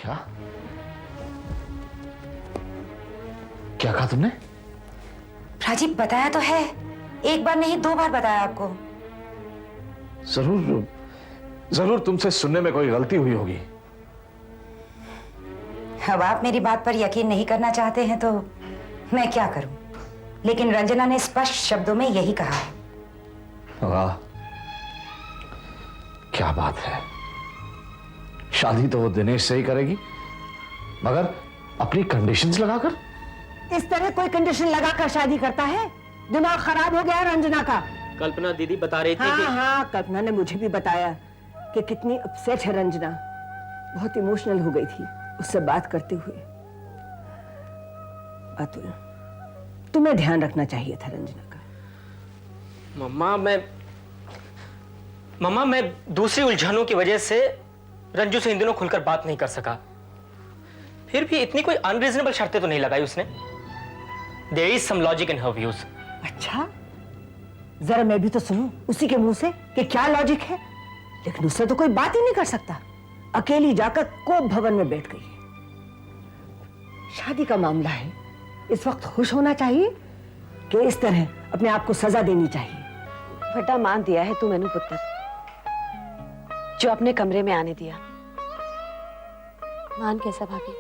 क्या क्या कहा तुमने? राजीव बताया तो है, एक बार नहीं 2 बार बताया आपको। जरूर जरूर तुमसे सुनने में कोई गलती हुई होगी। अब आप मेरी बात पर यकीन नहीं करना चाहते हैं तो मैं क्या करूं, लेकिन रंजना ने स्पष्ट शब्दों में यही कहा है। वाह, क्या बात है। शादी तो वो दिनेश से ही करेगी, मगर अपनी कंडीशंस लगाकर। इस तरह कोई कंडीशन लगाकर शादी करता है? दिमाग खराब हो गया है रंजना का। कल्पना दीदी बता रही थी हाँ कि हाँ, कल्पना ने मुझे भी बताया कि कितनी अपसेट है रंजना। बहुत इमोशनल हो गई थी उससे बात करते हुए। अतुल, तुम्हें ध्यान रखना चाहिए था रंजना का। मम्मा मैं दूसरी उलझनों की वजह से रंजू से इन दिनों खुलकर बात नहीं कर सका। फिर भी इतनी कोई अनरीजनेबल शर्तें तो नहीं लगाई उसने। There is some logic in her views. अच्छा, जरा मैं भी तो सुनूं उसी के मुंह से कि क्या लॉजिक है। लेकिन उससे तो कोई बात ही नहीं कर सकता। अकेली जाकर कोप भवन में बैठ गई है। शादी का मामला है, इस वक्त खुश होना चाहिए कि इस तरह अपने आप को सजा देनी चाहिए। बड़ा मान दिया है तू मैनू पुत्र, जो अपने कमरे में आने दिया। मान कैसा भाभी,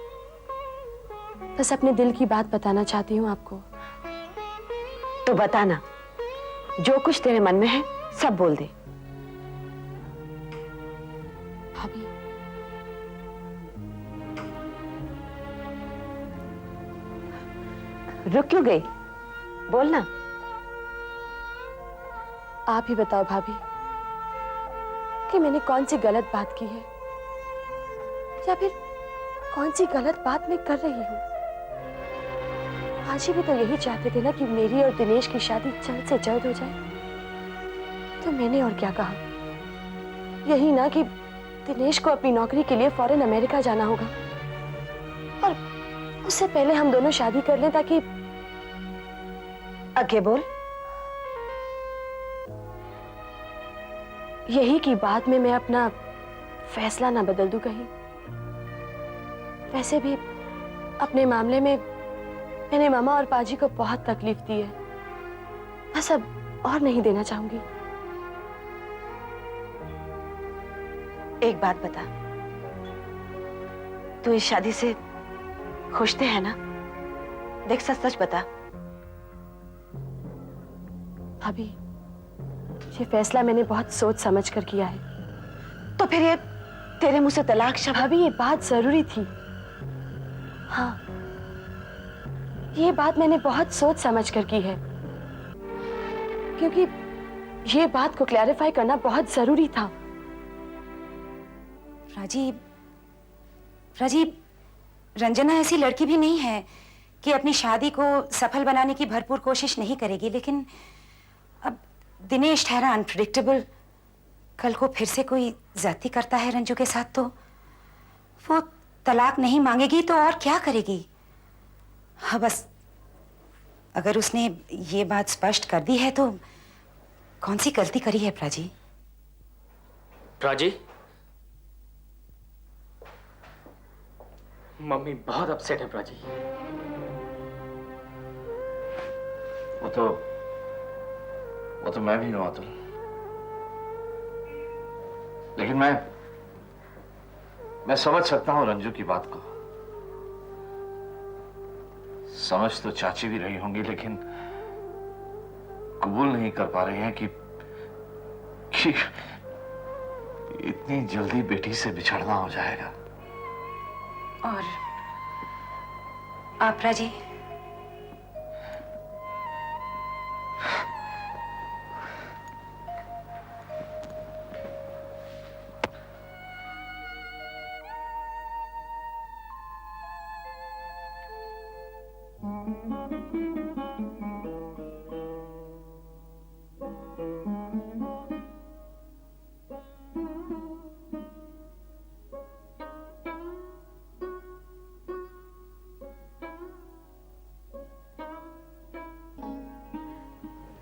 बस अपने दिल की बात बताना चाहती हूँ आपको। तो बताना, जो कुछ तेरे मन में है सब बोल दे। भाभी, रुक क्यों गई? बोलना। आप ही बताओ भाभी कि मैंने कौन सी गलत बात की है, या फिर कौन सी गलत बात मैं कर रही हूँ। आजी भी तो यही चाहते थे ना कि मेरी और दिनेश की शादी जल्द से जल्द हो जाए। तो मैंने और क्या कहा? यही ना कि दिनेश को अपनी नौकरी के लिए फॉरेन अमेरिका जाना होगा और उससे पहले हम दोनों शादी कर लें, ताकि। आगे बोल। यही कि बाद में मैं अपना फैसला ना बदल दूं कहीं। वैसे भी अपने मामले में मैंने मामा और पाजी को बहुत तकलीफ दी है, बस अब और नहीं देना चाहूंगी। एक बात बता, तू इस शादी से खुश थे है ना? देख सच सच बता। भाभी, ये फैसला मैंने बहुत सोच समझ कर किया है। तो फिर ये तेरे मुंह से तलाक शब्द? भाभी, ये बात जरूरी थी। हाँ, ये बात मैंने बहुत सोच समझ कर की है, क्योंकि ये बात को क्लैरिफाई करना बहुत जरूरी था। राजीव, राजीव, रंजना ऐसी लड़की भी नहीं है कि अपनी शादी को सफल बनाने की भरपूर कोशिश नहीं करेगी। लेकिन अब दिनेश ठहरा अनप्रेडिक्टेबल, कल को फिर से कोई ज्यादती करता है रंजू के साथ तो वो तलाक नहीं मांगेगी तो और क्या करेगी? हाँ, बस अगर उसने ये बात स्पष्ट कर दी है तो कौन सी गलती करी है प्राची? प्राची, मम्मी बहुत अपसेट है प्राची। वो तो मैं भी हूं अतुल, लेकिन मैं समझ सकता हूं रंजू की बात को। समझ तो चाची भी रही होंगी, लेकिन कबूल नहीं कर पा रही हैं कि इतनी जल्दी बेटी से बिछड़ना हो जाएगा। और आप राजी?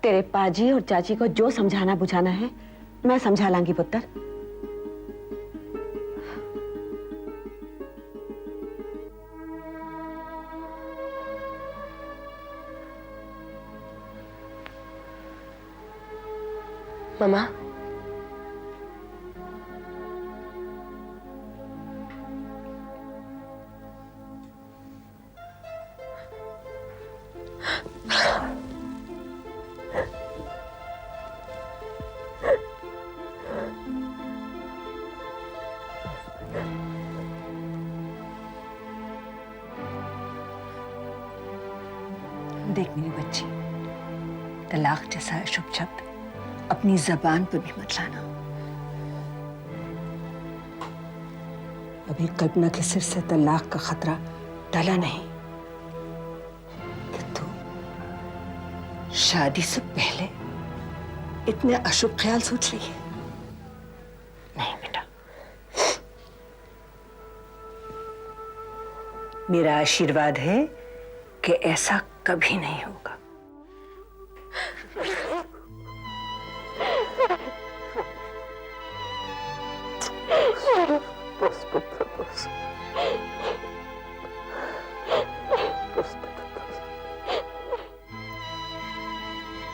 तेरे पाजी और चाची को जो समझाना बुझाना है मैं समझा लांगी पुत्र। मम्मा, देख मेरी बच्ची, तलाक जैसा अशुभ शब्द अपनी जबान पर भी मत लाना। अभी कल्पना के सिर से तलाक का खतरा टला नहीं कि तू शादी से पहले इतने अशुभ ख्याल सोच रही है। नहीं बेटा, मेरा आशीर्वाद है कि ऐसा कभी नहीं होगा।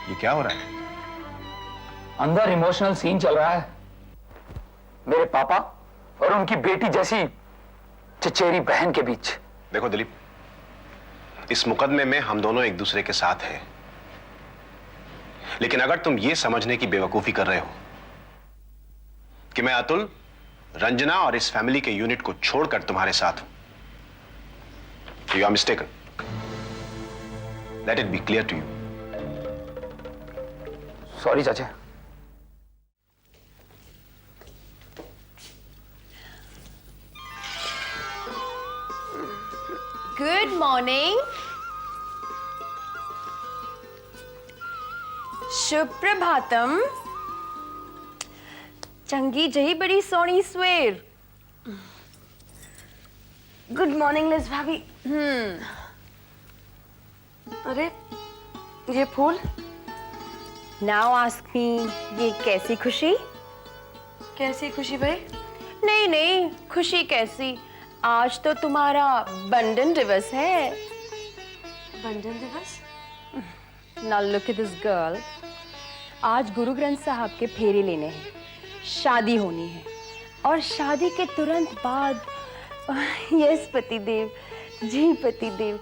ये क्या हो रहा है? अंदर इमोशनल सीन चल रहा है मेरे पापा और उनकी बेटी जैसी चचेरी बहन के बीच। देखो दिलीप, इस मुकदमे में हम दोनों एक दूसरे के साथ हैं, लेकिन अगर तुम ये समझने की बेवकूफी कर रहे हो कि मैं अतुल, रंजना और इस फैमिली के यूनिट को छोड़कर तुम्हारे साथ हूं, you are mistaken. Let it be clear to you. Sorry चाचा। Good morning. सुप्रभातम। चंगी जही बड़ी सोनी सवेर। गुड मॉर्निंग लिज भाभी। अरे ये फूल। नाउ आस्क मी, ये कैसी खुशी? कैसी खुशी भाई? नहीं नहीं, खुशी कैसी? आज तो तुम्हारा बंधन दिवस है। बंधन दिवस? Now look at this girl. आज गुरु ग्रंथ साहब के फेरे लेने हैं, शादी होनी है, और शादी के तुरंत बाद यस पतिदेव, जी पतिदेव,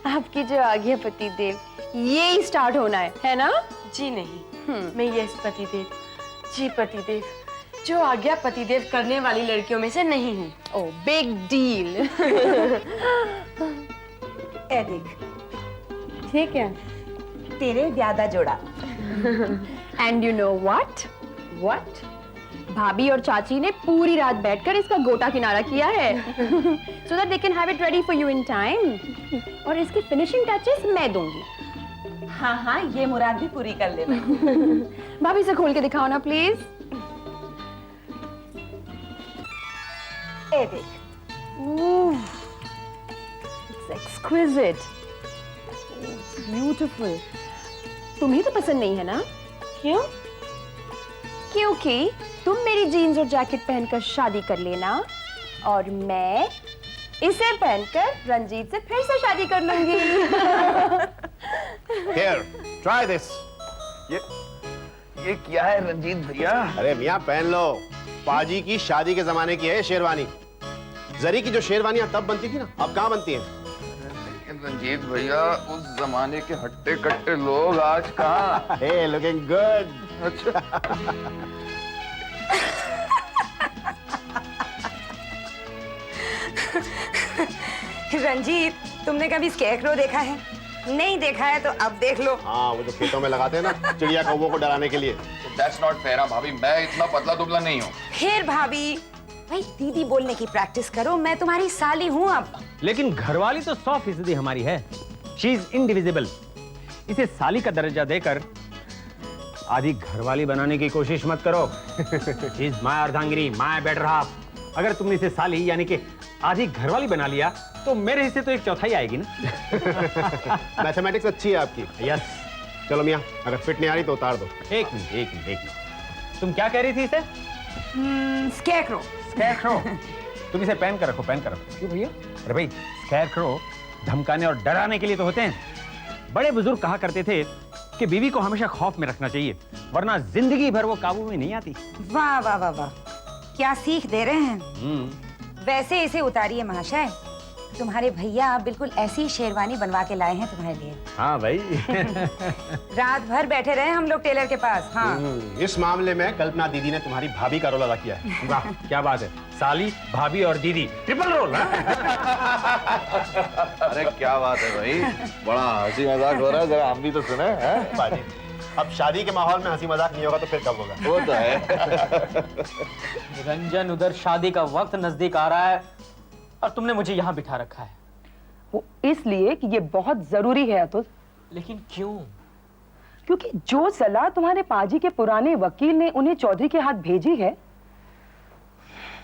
आपकी जो आज्ञा पतिदेव, ये ही स्टार्ट होना है ना? जी नहीं, मैं यस पतिदेव, जी पतिदेव, जो आज्ञा पतिदेव करने वाली लड़कियों में से नहीं हूँ। ओह, बिग डील। ए देख, ठीक है। तेरे ज्यादा जोड़ा। And you know what? What? भाभी और चाची ने पूरी रात बैठकर इसका गोटा किनारा किया है, so that they can have it ready for you in time. और इसकी फिनिशिंग टचेस मैं दूंगी। हाँ हाँ, ये मुराद भी पूरी कर लेना। भाभी से खोल के दिखाओ ना प्लीज। ए देख, It's exquisite, beautiful. तुम्हें तो पसंद नहीं है ना? क्यों? क्योंकि तुम मेरी जीन्स और जैकेट पहनकर शादी कर लेना और मैं इसे पहनकर रंजीत से फिर से शादी कर लूंगी। Here, try this. ये क्या है रंजीत भैया? अरे मियां, पहन लो। पाजी की शादी के जमाने की है शेरवानी। जरी की जो शेरवानियां तब बनती थी ना, अब कहाँ बनती हैं? रंजीत भैया, उस जमाने के हट्टे कट्टे लोग आज कहाँ? Hey, looking good. अच्छा। रंजीत, तुमने कभी स्केरक्रो देखा है? नहीं देखा है तो अब देख लो। हाँ, वो जो खेतों में लगाते हैं ना, चिड़िया कौवों को डराने के लिए। That's not fair, भाभी, मैं इतना पतला दुबला नहीं हूँ। फिर भाभी, भाई दीदी बोलने की प्रैक्टिस करो, मैं तुम्हारी साली हूँ अब। लेकिन घरवाली तो 100% हमारी है। She is indivisible. इसे साली का दर्जा देकर आधी घरवाली बनाने की कोशिश मत करो। शी इज माय अर्धांगिनी, माय बेटर हाफ। अगर तुमने इसे साली यानी कि आधी घरवाली बना लिया तो मेरे हिस्से तो 1/4 आएगी ना। मैथमेटिक्स अच्छी है आपकी। यस। चलो मियां, अगर फिट नहीं आ रही तो उतार दो। एक मिनट। तुम क्या कह रही थी इसे? स्केरक्रो। स्कैरक्रो। तुम इसे पहन कर रखो। क्यों भैया? अरे भाई, स्कैरक्रो धमकाने और डराने के लिए तो होते हैं। बड़े बुजुर्ग कहा करते थे कि बीवी को हमेशा खौफ में रखना चाहिए, वरना जिंदगी भर वो काबू में नहीं आती। वाह वाह वाह वाह, क्या सीख दे रहे हैं। वैसे इसे उतारिए महाशय, तुम्हारे भैया बिल्कुल ऐसी शेरवानी बनवा के लाए हैं तुम्हारे लिए। हाँ भाई। रात भर बैठे रहे हम लोग टेलर के पास। हाँ इस मामले में कल्पना दीदी ने तुम्हारी भाभी का रोल अदा किया है। वाह क्या बात है, साली भाभी और दीदी ट्रिपल रोल। अरे क्या बात है भाई, बड़ा हंसी मजाक हो रहा है, जरा हम भी तो सुने हैं? बाजी, अब शादी के माहौल में हंसी मजाक नहीं होगा तो फिर कब होगा? वो तो है। रंजन, उधर शादी का वक्त नजदीक आ रहा है और तुमने मुझे यहाँ बिठा रखा है। वो इसलिए कि ये बहुत जरूरी है अतुल। लेकिन क्यों? क्योंकि जो सलाह तुम्हारे पाजी के पुराने वकील ने उन्हें चौधरी के हाथ भेजी है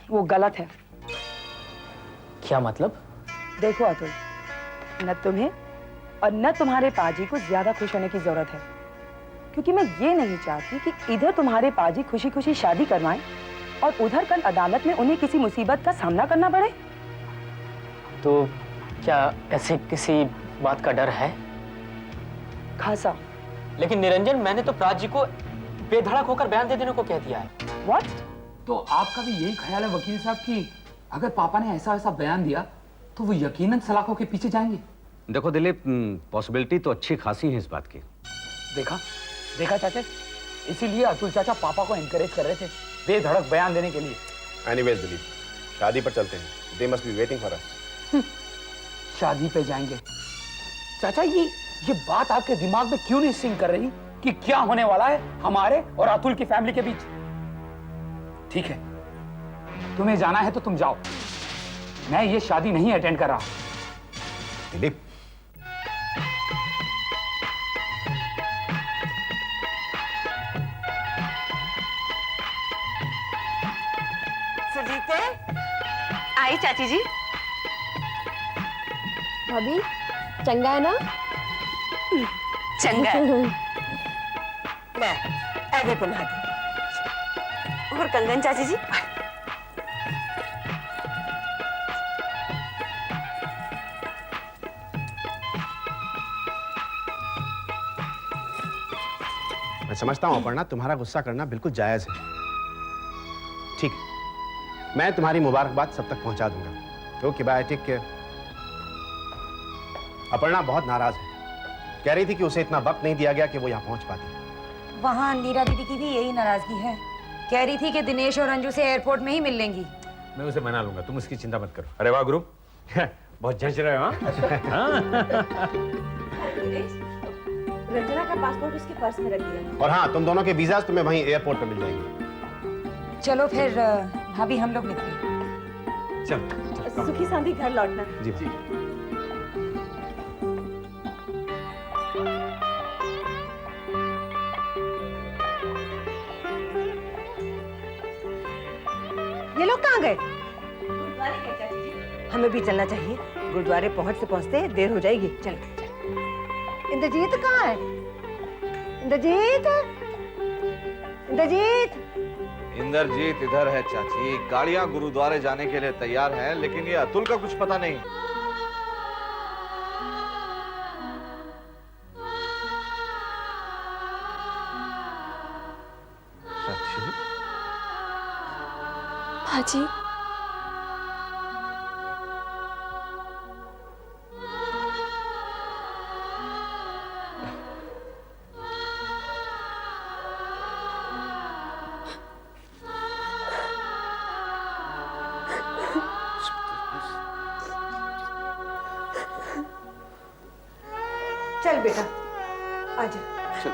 वो गलत है। क्या मतलब? देखो अतुल, न तुम्हें और न तुम्हारे पाजी को ज्यादा खुश होने की जरूरत है, क्योंकि मैं ये नहीं चाहती कि इधर तुम्हारे पाजी खुशी खुशी शादी करवाएं और उधर कल अदालत में उन्हें किसी मुसीबत का सामना करना पड़े। तो क्या ऐसे किसी बात का डर है? खासा। लेकिन निरंजन, मैंने तो प्राची को बेधड़क होकर बयान दे देने को कह दिया है। What? तो आपका भी यही ख्याल है वकील साहब कि अगर पापा ने ऐसा ऐसा बयान दिया तो वो यकीनन सलाखों के पीछे जाएंगे? देखो दिलीप, पॉसिबिलिटी तो अच्छी खासी है इस बात की। देखा देखा चाचा, इसीलिए अतुल चाचा पापा को एनकरेज कर रहे थे बेधड़क बयान देने के लिए। एनीवेज दिलीप, शादी पर चलते हैं। They must be waiting for us. शादी पे जाएंगे। चाचा, ये बात आपके दिमाग में क्यों नहीं सिंक कर रही कि क्या होने वाला है हमारे और अतुल की फैमिली के बीच? ठीक है, तुम्हें जाना है तो तुम जाओ, मैं ये शादी नहीं अटेंड कर रहा। दिलीप, सुजीते, आई चाची जी। भाभी, चंगा है ना? चंगा मैं अभी पुनः दी। और कंगन चाची जी? मैं समझता हूं अपर्णा, तुम्हारा गुस्सा करना बिल्कुल जायज है। ठीक है, मैं तुम्हारी मुबारकबाद सब तक पहुंचा दूंगा। तो किबायटिक के अपर्णा बहुत नाराज है, कह रही थी कि उसे इतना वक्त नहीं दिया गया कि वो यहाँ पहुंच पाती। वहाँ नीरा दीदी की भी यही नाराजगी है, कह रही थी कि दिनेश और अंजू से एयरपोर्ट में ही मिल लेंगी। मैं उसे मना लूंगा, तुम उसकी चिंता मत करो। अरे वाह गुरु, बहुत झंझ रहे हो। रंजना का पासपोर्ट उसके पर्स में रख दिया। और हाँ, तुम दोनों के वीजाज तुम्हें वहीं एयरपोर्ट पर मिल जाएंगे। चलो फिर भाभी, हम लोग निकले। चल सुखी सांदी घर लौटना। जी जी। ये लोग कहाँ गए? हमें भी चलना चाहिए, गुरुद्वारे पहुंचते पहुंचते देर हो जाएगी। चल इंद्रजीत कहाँ है? इंद्रजीत, इंद्रजीत। इंद्रजीत इधर है चाची, गाड़ियां गुरुद्वारे जाने के लिए तैयार हैं, लेकिन ये अतुल का कुछ पता नहीं। पाजी, चल बेटा, आजा। चल